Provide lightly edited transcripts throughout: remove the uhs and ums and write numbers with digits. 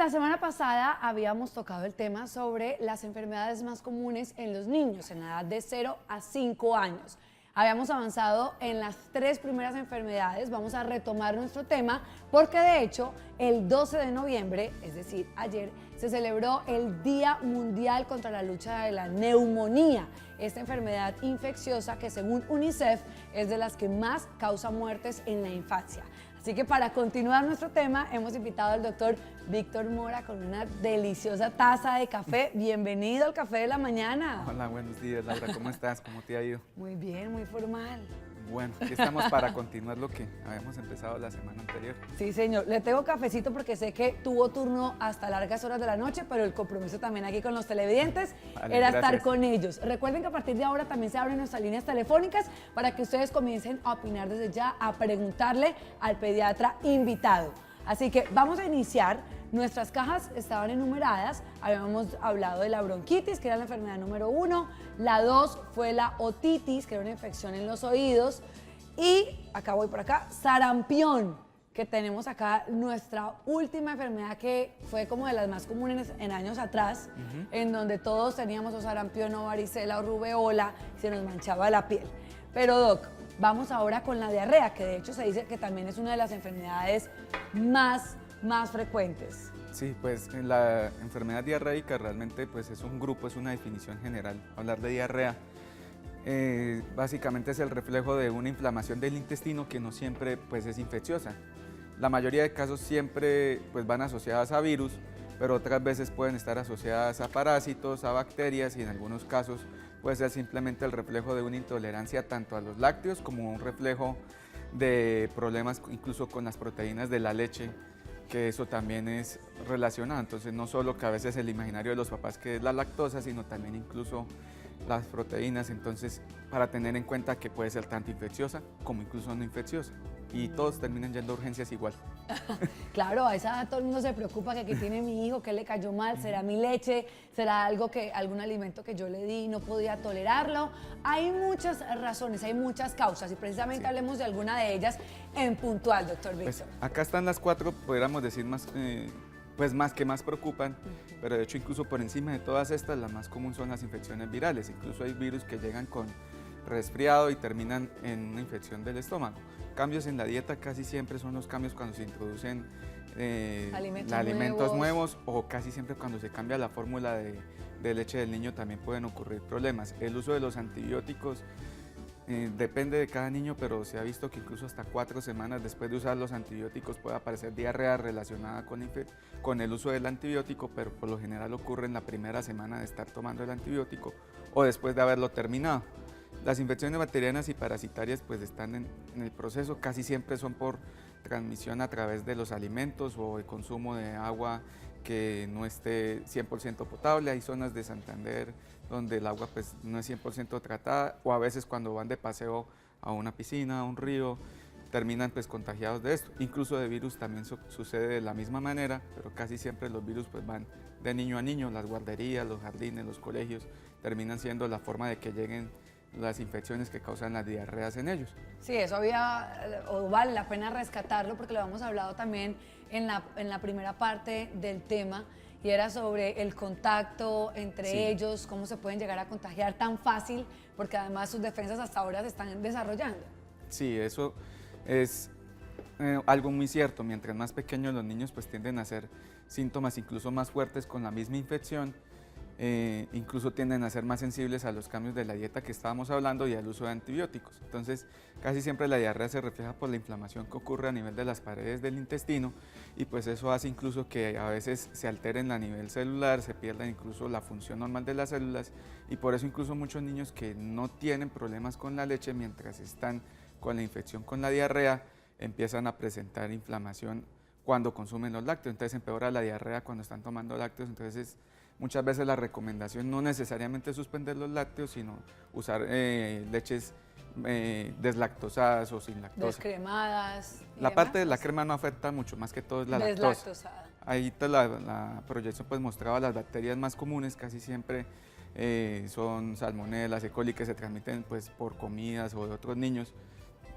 la semana pasada habíamos tocado el tema sobre las enfermedades más comunes en los niños en la edad de 0 a 5 años. Habíamos avanzado en las 3 primeras enfermedades, vamos a retomar nuestro tema porque de hecho el 12 de noviembre, es decir, ayer, se celebró el Día Mundial contra la lucha de la neumonía, esta enfermedad infecciosa que según UNICEF es de las que más causa muertes en la infancia. Así que para continuar nuestro tema hemos invitado al doctor Víctor Mora con una deliciosa taza de café. Bienvenido al Café de la Mañana. Hola, buenos días, Laura. ¿Cómo estás? ¿Cómo te ha ido? Muy bien, muy formal. Bueno, aquí estamos para continuar lo que habíamos empezado la semana anterior. Sí, señor. Le tengo cafecito porque sé que tuvo turno hasta largas horas de la noche, pero el compromiso también aquí con los televidentes era estar con ellos. Recuerden que a partir de ahora también se abren nuestras líneas telefónicas para que ustedes comiencen a opinar desde ya, a preguntarle al pediatra invitado. Así que vamos a iniciar. Nuestras cajas estaban enumeradas, habíamos hablado de la bronquitis, que era la enfermedad número 1, la 2 fue la otitis, que era una infección en los oídos, y acá voy por acá, sarampión, que tenemos acá nuestra última enfermedad que fue como de las más comunes en años atrás, en donde todos teníamos o sarampión o varicela o rubeola, se nos manchaba la piel. Pero Doc, vamos ahora con la diarrea, que de hecho se dice que también es una de las enfermedades más frecuentes. Sí, pues la enfermedad diarreica realmente pues es un grupo, es una definición general. Hablar de diarrea básicamente es el reflejo de una inflamación del intestino que no siempre pues es infecciosa. La mayoría de casos siempre pues van asociadas a virus, pero otras veces pueden estar asociadas a parásitos, a bacterias y en algunos casos puede ser simplemente el reflejo de una intolerancia tanto a los lácteos como un reflejo de problemas incluso con las proteínas de la leche, que eso también es relacionado. Entonces no solo que a veces el imaginario de los papás que es la lactosa, sino también incluso las proteínas, entonces para tener en cuenta que puede ser tanto infecciosa como incluso no infecciosa y todos terminan yendo a urgencias igual. Claro, a esa edad todo el mundo se preocupa que aquí tiene mi hijo, que le cayó mal, será mi leche, será algún alimento que yo le di y no podía tolerarlo. Hay muchas razones, hay muchas causas y precisamente hablemos de alguna de ellas en puntual, doctor Víctor. Pues acá están las 4, podríamos decir más que más preocupan, pero de hecho incluso por encima de todas estas, la más común son las infecciones virales. Incluso hay virus que llegan con resfriado y terminan en una infección del estómago. Cambios en la dieta casi siempre son los cambios cuando se introducen alimentos nuevos o casi siempre cuando se cambia la fórmula de leche del niño también pueden ocurrir problemas. El uso de los antibióticos depende de cada niño, pero se ha visto que incluso hasta 4 semanas después de usar los antibióticos puede aparecer diarrea relacionada con el uso del antibiótico, pero por lo general ocurre en la primera semana de estar tomando el antibiótico o después de haberlo terminado. Las infecciones bacterianas y parasitarias pues están en el proceso, casi siempre son por transmisión a través de los alimentos o el consumo de agua que no esté 100% potable. Hay zonas de Santander donde el agua pues no es 100% tratada o a veces cuando van de paseo a una piscina, a un río, terminan pues contagiados de esto. Incluso de virus también sucede de la misma manera, pero casi siempre los virus pues van de niño a niño, las guarderías, los jardines, los colegios, terminan siendo la forma de que lleguen las infecciones que causan las diarreas en ellos. Sí, eso vale la pena rescatarlo porque lo habíamos hablado también en la primera parte del tema y era sobre el contacto entre ellos, cómo se pueden llegar a contagiar tan fácil porque además sus defensas hasta ahora se están desarrollando. Sí, eso es algo muy cierto. Mientras más pequeños los niños pues tienden a hacer síntomas incluso más fuertes con la misma infección. Incluso tienden a ser más sensibles a los cambios de la dieta que estábamos hablando y al uso de antibióticos. Entonces, casi siempre la diarrea se refleja por la inflamación que ocurre a nivel de las paredes del intestino y pues eso hace incluso que a veces se alteren a nivel celular, se pierda incluso la función normal de las células y por eso incluso muchos niños que no tienen problemas con la leche mientras están con la infección con la diarrea empiezan a presentar inflamación cuando consumen los lácteos, entonces empeora la diarrea cuando están tomando lácteos, entonces muchas veces la recomendación no necesariamente es suspender los lácteos, sino usar leches deslactosadas o sin lactosa. Descremadas. La parte de la crema no afecta mucho, más que todo es la lactosa. Deslactosada. Ahí la proyección pues mostraba las bacterias más comunes, casi siempre son salmonelas, E. coli que se transmiten pues por comidas o de otros niños.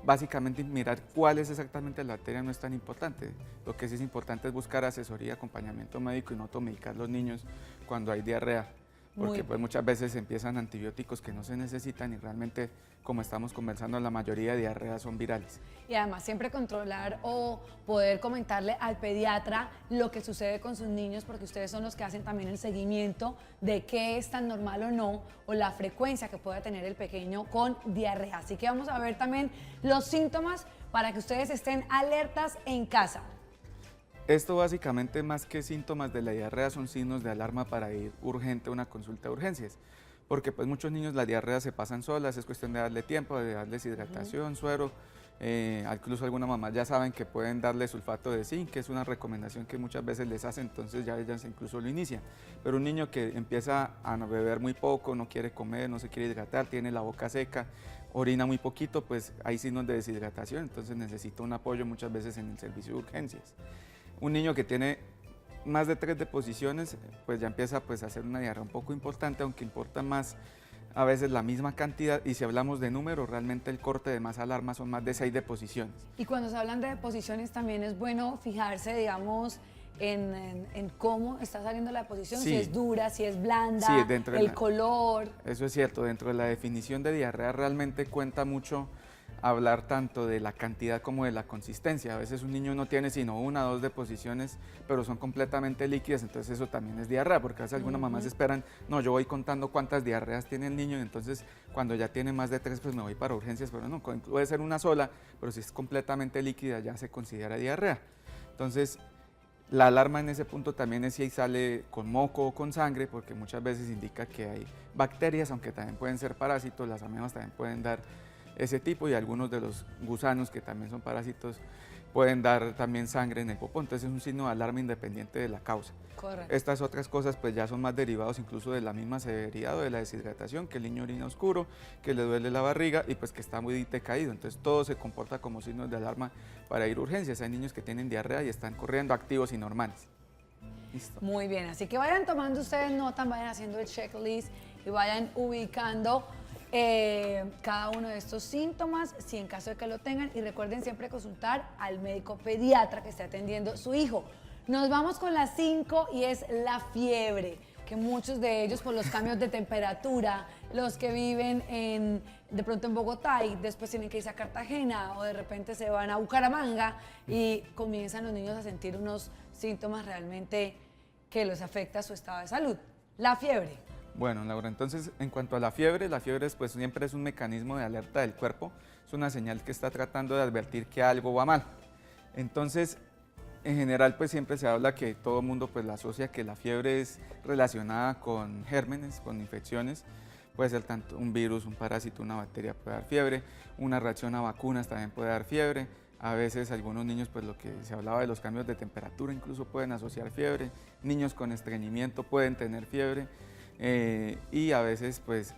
básicamente mirar cuál es exactamente la bacteria no es tan importante. Lo que sí es importante es buscar asesoría, acompañamiento médico y no automedicar a los niños cuando hay diarrea, porque pues muchas veces empiezan antibióticos que no se necesitan y realmente, como estamos conversando, la mayoría de diarreas son virales. Y además siempre controlar o poder comentarle al pediatra lo que sucede con sus niños, porque ustedes son los que hacen también el seguimiento de qué es tan normal o no, o la frecuencia que pueda tener el pequeño con diarrea. Así que vamos a ver también los síntomas para que ustedes estén alertas en casa. Esto básicamente, más que síntomas de la diarrea, son signos de alarma para ir urgente a una consulta de urgencias, porque pues muchos niños la diarrea se pasan solas, es cuestión de darle tiempo, de darles hidratación, suero, incluso algunas mamás ya saben que pueden darle sulfato de zinc, que es una recomendación que muchas veces les hacen, entonces ya ellas incluso lo inician. Pero un niño que empieza a beber muy poco, no quiere comer, no se quiere hidratar, tiene la boca seca, orina muy poquito, pues hay signos de deshidratación, entonces necesita un apoyo muchas veces en el servicio de urgencias. Un niño que tiene más de 3 deposiciones, pues ya empieza pues, a hacer una diarrea un poco importante, aunque importa más a veces la misma cantidad, y si hablamos de números, realmente el corte de más alarma son más de 6 deposiciones. Y cuando se hablan de deposiciones también es bueno fijarse, digamos, en cómo está saliendo la deposición, sí, si es dura, si es blanda, sí, el color. Eso es cierto, dentro de la definición de diarrea realmente cuenta mucho hablar tanto de la cantidad como de la consistencia. A veces un niño no tiene sino 1 o 2 deposiciones, pero son completamente líquidas, entonces eso también es diarrea, porque a veces algunas mamás esperan, no, yo voy contando cuántas diarreas tiene el niño, y entonces cuando ya tiene más de 3, pues me voy para urgencias, pero no, puede ser una sola, pero si es completamente líquida ya se considera diarrea. Entonces, la alarma en ese punto también es si sale con moco o con sangre, porque muchas veces indica que hay bacterias, aunque también pueden ser parásitos, las amebas también pueden dar ese tipo, y algunos de los gusanos, que también son parásitos, pueden dar también sangre en el popó, entonces es un signo de alarma independiente de la causa. Correcto. Estas otras cosas pues ya son más derivados incluso de la misma severidad o de la deshidratación, que el niño orina oscuro, que le duele la barriga y pues que está muy decaído, entonces todo se comporta como signos de alarma para ir a urgencias. Hay niños que tienen diarrea y están corriendo activos y normales. Listo. Muy bien, así que vayan tomando ustedes nota, vayan haciendo el checklist y vayan ubicando cada uno de estos síntomas, si en caso de que lo tengan, y recuerden siempre consultar al médico pediatra que esté atendiendo su hijo. Nos vamos con las 5 y es la fiebre, que muchos de ellos por los cambios de temperatura, los que viven de pronto en Bogotá y después tienen que irse a Cartagena o de repente se van a Bucaramanga y comienzan los niños a sentir unos síntomas realmente que les afecta su estado de salud. La fiebre. Bueno, Laura, entonces en cuanto a la fiebre pues, siempre es un mecanismo de alerta del cuerpo, es una señal que está tratando de advertir que algo va mal. Entonces, en general, pues siempre se habla que todo el mundo pues la asocia que la fiebre es relacionada con gérmenes, con infecciones, puede ser tanto un virus, un parásito, una bacteria puede dar fiebre, una reacción a vacunas también puede dar fiebre. A veces algunos niños, pues lo que se hablaba de los cambios de temperatura, incluso pueden asociar fiebre, niños con estreñimiento pueden tener fiebre. Y a veces pues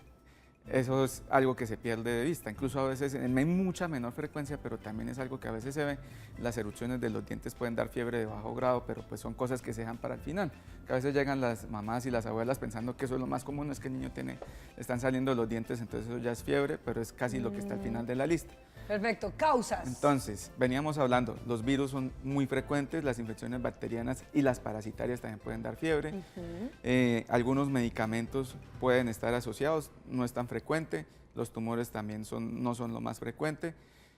eso es algo que se pierde de vista, incluso a veces en mucha menor frecuencia, pero también es algo que a veces se ve. Las erupciones de los dientes pueden dar fiebre de bajo grado, pero pues son cosas que se dejan para el final, que a veces llegan las mamás y las abuelas pensando que eso es lo más común, es que el niño están saliendo los dientes, entonces eso ya es fiebre, pero es casi lo que está al final de la lista. Perfecto, causas. Entonces, veníamos hablando, los virus son muy frecuentes, las infecciones bacterianas y las parasitarias también pueden dar fiebre. Algunos medicamentos pueden estar asociados, no es tan frecuente, los tumores también no son lo más frecuente.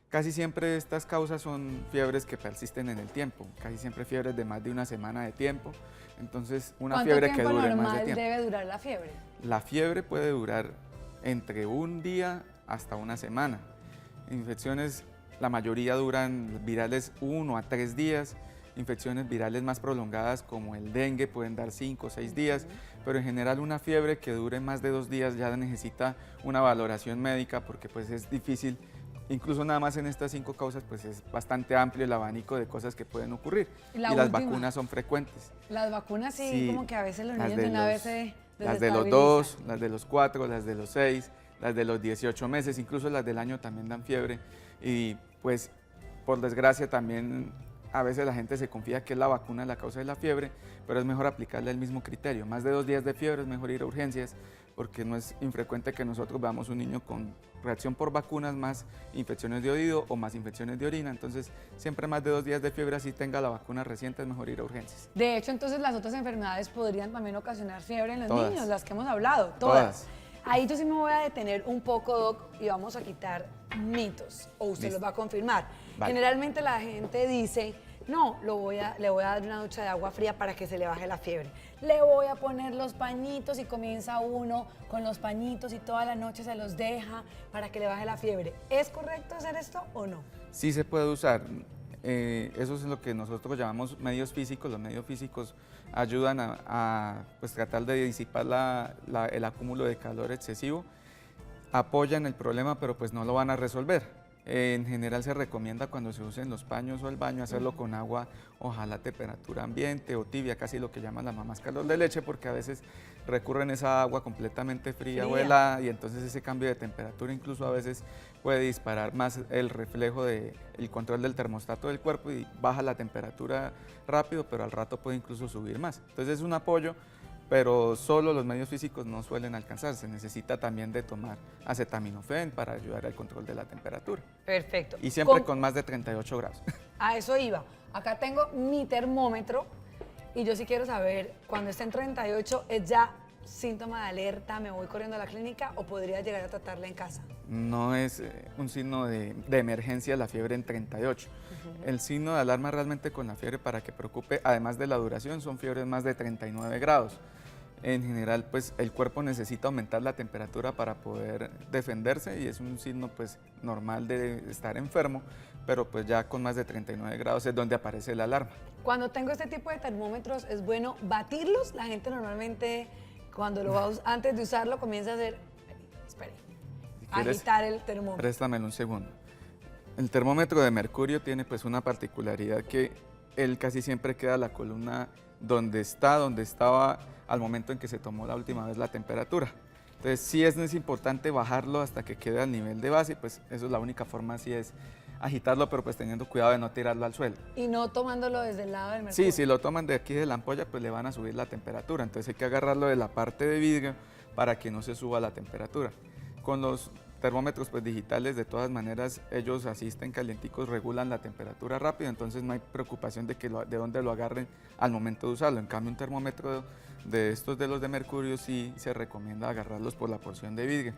Casi siempre estas causas son fiebres que persisten en el tiempo, casi siempre fiebres de más de una semana de tiempo, entonces una fiebre que dure más de tiempo. ¿Cuánto tiempo debe durar la fiebre? La fiebre puede durar entre un día hasta una semana. Infecciones, la mayoría duran virales 1 a 3 días, infecciones virales más prolongadas como el dengue pueden dar 5 o 6 días, pero en general una fiebre que dure más de 2 días ya necesita una valoración médica porque pues es difícil, incluso nada más en estas 5 causas pues es bastante amplio el abanico de cosas que pueden ocurrir y las vacunas son frecuentes. Las vacunas sí, como que a veces los niños de una vez se las de los 2, las de los 4, las de los 6, las de los 18 meses, incluso las del año también dan fiebre y pues por desgracia también a veces la gente se confía que es la vacuna la causa de la fiebre, pero es mejor aplicarle el mismo criterio. Más de 2 días de fiebre es mejor ir a urgencias porque no es infrecuente que nosotros veamos un niño con reacción por vacunas, más infecciones de oído o más infecciones de orina. Entonces, siempre más de 2 días de fiebre, así tenga la vacuna reciente, es mejor ir a urgencias. De hecho, entonces las otras enfermedades podrían también ocasionar fiebre en los Todas. niños, las que hemos hablado, todas. Ahí yo sí me voy a detener un poco, Doc, y vamos a quitar mitos, o usted Listo. los va a confirmar. Vale. Generalmente la gente dice, no, le voy a dar una ducha de agua fría para que se le baje la fiebre. Le voy a poner los pañitos y comienza uno con los pañitos y toda la noche se los deja para que le baje la fiebre. ¿Es correcto hacer esto o no? Sí se puede usar. Eso es lo que nosotros llamamos medios físicos. Los medios físicos ayudan a pues, tratar de disipar el acúmulo de calor excesivo. Apoyan el problema, pero pues no lo van a resolver. En general se recomienda cuando se usen los paños o el baño hacerlo con agua, ojalá a temperatura ambiente o tibia, casi lo que llaman las mamás calor de leche, porque a veces recurren a esa agua completamente fría o helada y entonces ese cambio de temperatura incluso a veces puede disparar más el reflejo del control del termostato del cuerpo y baja la temperatura rápido, pero al rato puede incluso subir más. Entonces es un apoyo, pero solo los medios físicos no suelen alcanzar. Se necesita también de tomar acetaminofén para ayudar al control de la temperatura. Perfecto. Y siempre con más de 38 grados. A eso iba. Acá tengo mi termómetro y yo sí quiero saber, cuando esté en 38, ¿es ya síntoma de alerta? ¿Me voy corriendo a la clínica o podría llegar a tratarla en casa? No es un signo de emergencia la fiebre en 38. El signo de alarma realmente con la fiebre para que preocupe, además de la duración, son fiebres más de 39 grados. En general, pues el cuerpo necesita aumentar la temperatura para poder defenderse y es un signo pues normal de estar enfermo, pero pues ya con más de 39 grados es donde aparece la alarma. Cuando tengo este tipo de termómetros, ¿es bueno batirlos? La gente normalmente, cuando lo va antes de usarlo, comienza a hacer, espere, Si quieres, agitar el termómetro. préstamelo un segundo. El termómetro de mercurio tiene pues una particularidad que él casi siempre queda la columna donde estaba al momento en que se tomó la última vez la temperatura. Entonces sí es importante bajarlo hasta que quede al nivel de base, pues eso es la única forma, así es agitarlo, pero pues teniendo cuidado de no tirarlo al suelo. Y no tomándolo desde el lado del mercurio. Sí, si lo toman de aquí de la ampolla, pues le van a subir la temperatura, entonces hay que agarrarlo de la parte de vidrio para que no se suba la temperatura. Con los termómetros pues digitales, de todas maneras, ellos asisten calienticos, regulan la temperatura rápido, entonces no hay preocupación de dónde lo agarren al momento de usarlo. En cambio, un termómetro de estos de los de mercurio sí se recomienda agarrarlos por la porción de vidrio.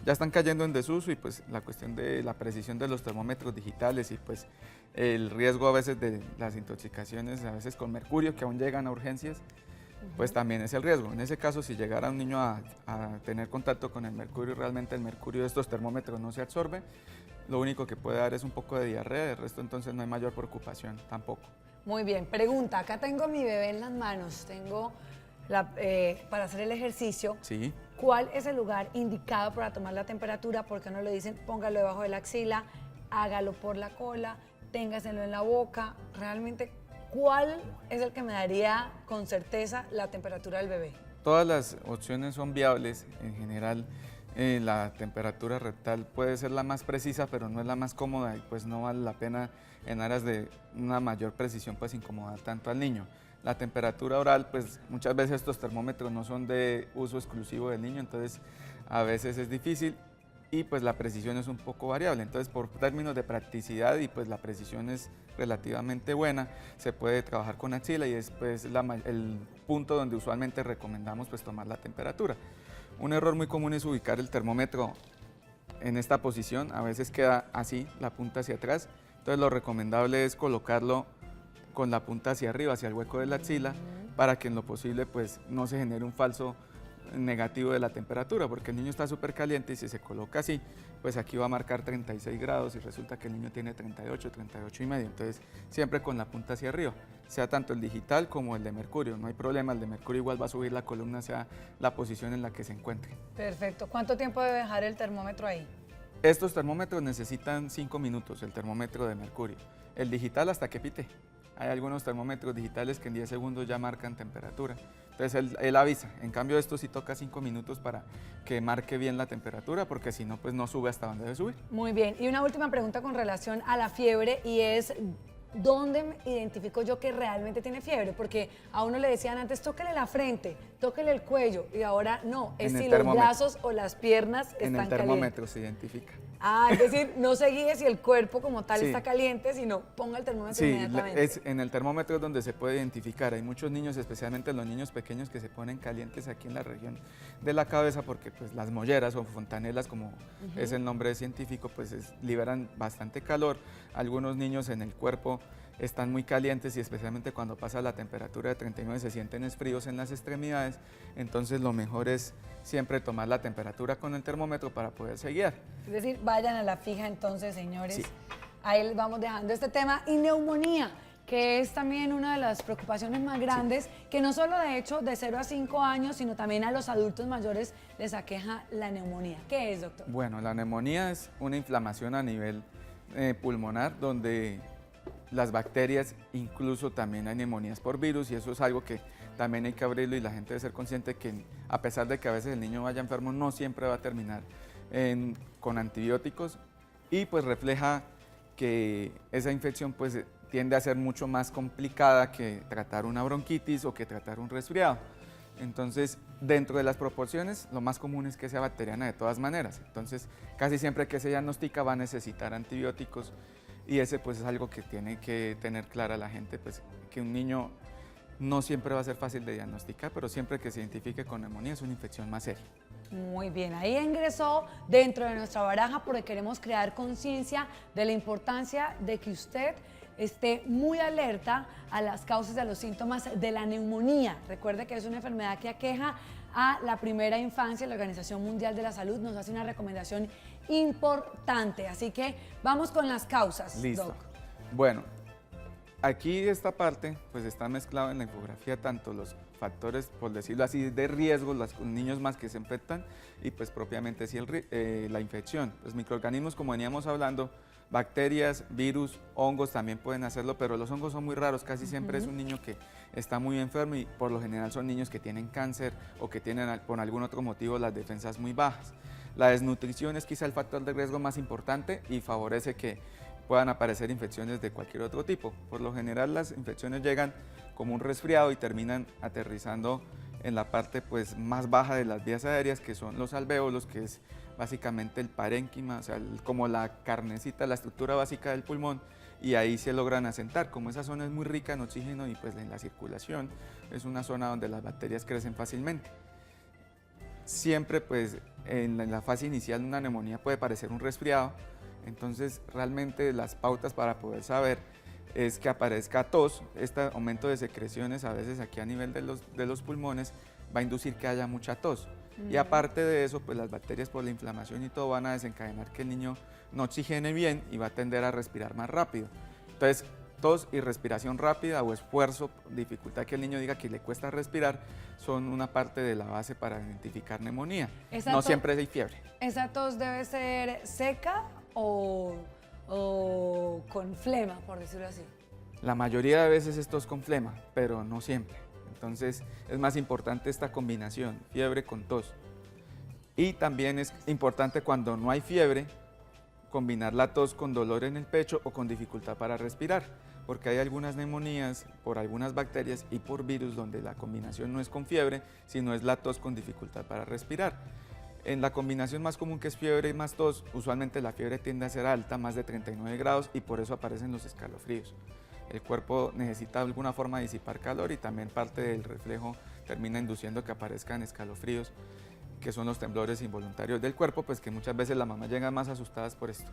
Ya están cayendo en desuso y pues la cuestión de la precisión de los termómetros digitales y pues el riesgo a veces de las intoxicaciones, a veces con mercurio, que aún llegan a urgencias, pues también es el riesgo. En ese caso, si llegara un niño a tener contacto con el mercurio, realmente el mercurio de estos termómetros no se absorbe, lo único que puede dar es un poco de diarrea, de resto entonces no hay mayor preocupación tampoco. Muy bien, pregunta, acá tengo mi bebé en las manos, tengo para hacer el ejercicio. Sí. ¿Cuál es el lugar indicado para tomar la temperatura? Porque no le dicen póngalo debajo de la axila, hágalo por la cola, téngaselo en la boca. Realmente, ¿cuál es el que me daría con certeza la temperatura del bebé? Todas las opciones son viables. En general, la temperatura rectal puede ser la más precisa, pero no es la más cómoda y pues no vale la pena en aras de una mayor precisión pues incomodar tanto al niño. La temperatura oral, pues muchas veces estos termómetros no son de uso exclusivo del niño, entonces a veces es difícil y pues la precisión es un poco variable. Entonces por términos de practicidad y pues la precisión es relativamente buena, se puede trabajar con axila y es pues el punto donde usualmente recomendamos pues tomar la temperatura. Un error muy común es ubicar el termómetro en esta posición, a veces queda así, la punta hacia atrás, entonces lo recomendable es colocarlo con la punta hacia arriba, hacia el hueco de la axila, para que en lo posible pues no se genere un falso negativo de la temperatura, porque el niño está súper caliente y si se coloca así, pues aquí va a marcar 36 grados y resulta que el niño tiene 38, 38 y medio, entonces siempre con la punta hacia arriba, sea tanto el digital como el de mercurio, no hay problema, el de mercurio igual va a subir la columna hacia la posición en la que se encuentre. Perfecto. ¿Cuánto tiempo debe dejar el termómetro ahí? Estos termómetros necesitan 5 minutos, el termómetro de mercurio, el digital hasta que pite. Hay algunos termómetros digitales que en 10 segundos ya marcan temperatura. Entonces él avisa. En cambio esto sí toca 5 minutos para que marque bien la temperatura porque si no pues no sube hasta donde debe subir. Muy bien. Y una última pregunta con relación a la fiebre y es, ¿dónde me identifico yo que realmente tiene fiebre? Porque a uno le decían antes, tóquele la frente, tóquele el cuello, y ahora no, es si los brazos o las piernas están calientes. En el termómetro se identifica. Ah, es decir, no se guíe si el cuerpo como tal está caliente, sino ponga el termómetro inmediatamente. Sí, en el termómetro es donde se puede identificar. Hay muchos niños, especialmente los niños pequeños, que se ponen calientes aquí en la región de la cabeza porque pues, las molleras o fontanelas, como es el nombre científico, pues liberan bastante calor. Algunos niños en el cuerpo están muy calientes y especialmente cuando pasa la temperatura de 39 se sienten fríos en las extremidades, entonces lo mejor es siempre tomar la temperatura con el termómetro para poderse guiar. Es decir, vayan a la fija entonces, señores. Sí. Ahí les vamos dejando este tema. Y neumonía, que es también una de las preocupaciones más grandes, que no solo de hecho de 0 a 5 años, sino también a los adultos mayores les aqueja la neumonía. ¿Qué es, doctor? Bueno, la neumonía es una inflamación a nivel pulmonar donde las bacterias, incluso también hay neumonías por virus, y eso es algo que también hay que abrirlo y la gente debe ser consciente que a pesar de que a veces el niño vaya enfermo, no siempre va a terminar con antibióticos, y pues refleja que esa infección pues tiende a ser mucho más complicada que tratar una bronquitis o que tratar un resfriado. Entonces, dentro de las proporciones, lo más común es que sea bacteriana de todas maneras. Entonces, casi siempre que se diagnostica va a necesitar antibióticos, y ese pues es algo que tiene que tener clara la gente, pues que un niño no siempre va a ser fácil de diagnosticar, pero siempre que se identifique con neumonía es una infección más seria. Muy bien, ahí ingresó dentro de nuestra baraja porque queremos crear conciencia de la importancia de que usted esté muy alerta a las causas de los síntomas de la neumonía. Recuerde que es una enfermedad que aqueja a la primera infancia. La Organización Mundial de la Salud nos hace una recomendación importante, así que vamos con las causas. Listo. Doc. Bueno, aquí esta parte pues está mezclado en la infografía tanto los factores, por decirlo así, de riesgo, los niños más que se infectan, y pues propiamente sí la infección. Los microorganismos, como veníamos hablando, bacterias, virus, hongos también pueden hacerlo, pero los hongos son muy raros, casi siempre es un niño que está muy enfermo, y por lo general son niños que tienen cáncer o que tienen por algún otro motivo las defensas muy bajas. La desnutrición es quizá el factor de riesgo más importante y favorece que puedan aparecer infecciones de cualquier otro tipo. Por lo general las infecciones llegan como un resfriado y terminan aterrizando en la parte pues, más baja de las vías aéreas, que son los alvéolos, que es básicamente el parénquima, o sea, como la carnecita, la estructura básica del pulmón, y ahí se logran asentar. Como esa zona es muy rica en oxígeno y pues en la circulación, es una zona donde las bacterias crecen fácilmente. Siempre pues en la fase inicial una neumonía puede parecer un resfriado, entonces realmente las pautas para poder saber es que aparezca tos. Este aumento de secreciones a veces aquí a nivel de los pulmones va a inducir que haya mucha tos. Y aparte de eso, pues las bacterias por la inflamación y todo van a desencadenar que el niño no oxigene bien y va a tender a respirar más rápido. Entonces, tos y respiración rápida o esfuerzo, dificultad que el niño diga que le cuesta respirar, son una parte de la base para identificar neumonía. No siempre hay fiebre. ¿Esa tos debe ser seca o con flema, por decirlo así? La mayoría de veces es tos con flema, pero no siempre. Entonces es más importante esta combinación, fiebre con tos. Y también es importante cuando no hay fiebre, combinar la tos con dolor en el pecho o con dificultad para respirar, porque hay algunas neumonías por algunas bacterias y por virus donde la combinación no es con fiebre, sino es la tos con dificultad para respirar. En la combinación más común, que es fiebre y más tos, usualmente la fiebre tiende a ser alta, más de 39 grados, y por eso aparecen los escalofríos. El cuerpo necesita de alguna forma disipar calor, y también parte del reflejo termina induciendo que aparezcan escalofríos, que son los temblores involuntarios del cuerpo, pues que muchas veces las mamás llegan más asustadas por esto.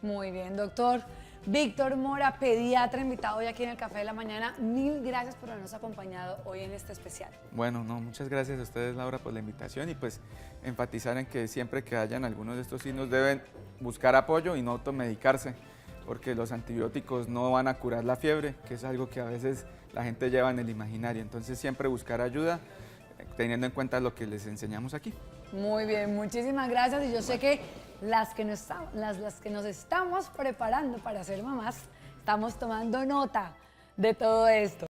Muy bien, doctor. Víctor Mora, pediatra, invitado hoy aquí en el Café de la Mañana. Mil gracias por habernos acompañado hoy en este especial. Bueno, muchas gracias a ustedes, Laura, por la invitación, y pues enfatizar en que siempre que hayan algunos de estos signos deben buscar apoyo y no automedicarse, porque los antibióticos no van a curar la fiebre, que es algo que a veces la gente lleva en el imaginario. Entonces siempre buscar ayuda, teniendo en cuenta lo que les enseñamos aquí. Muy bien, muchísimas gracias, y yo sé que las que nos estamos preparando para ser mamás, estamos tomando nota de todo esto.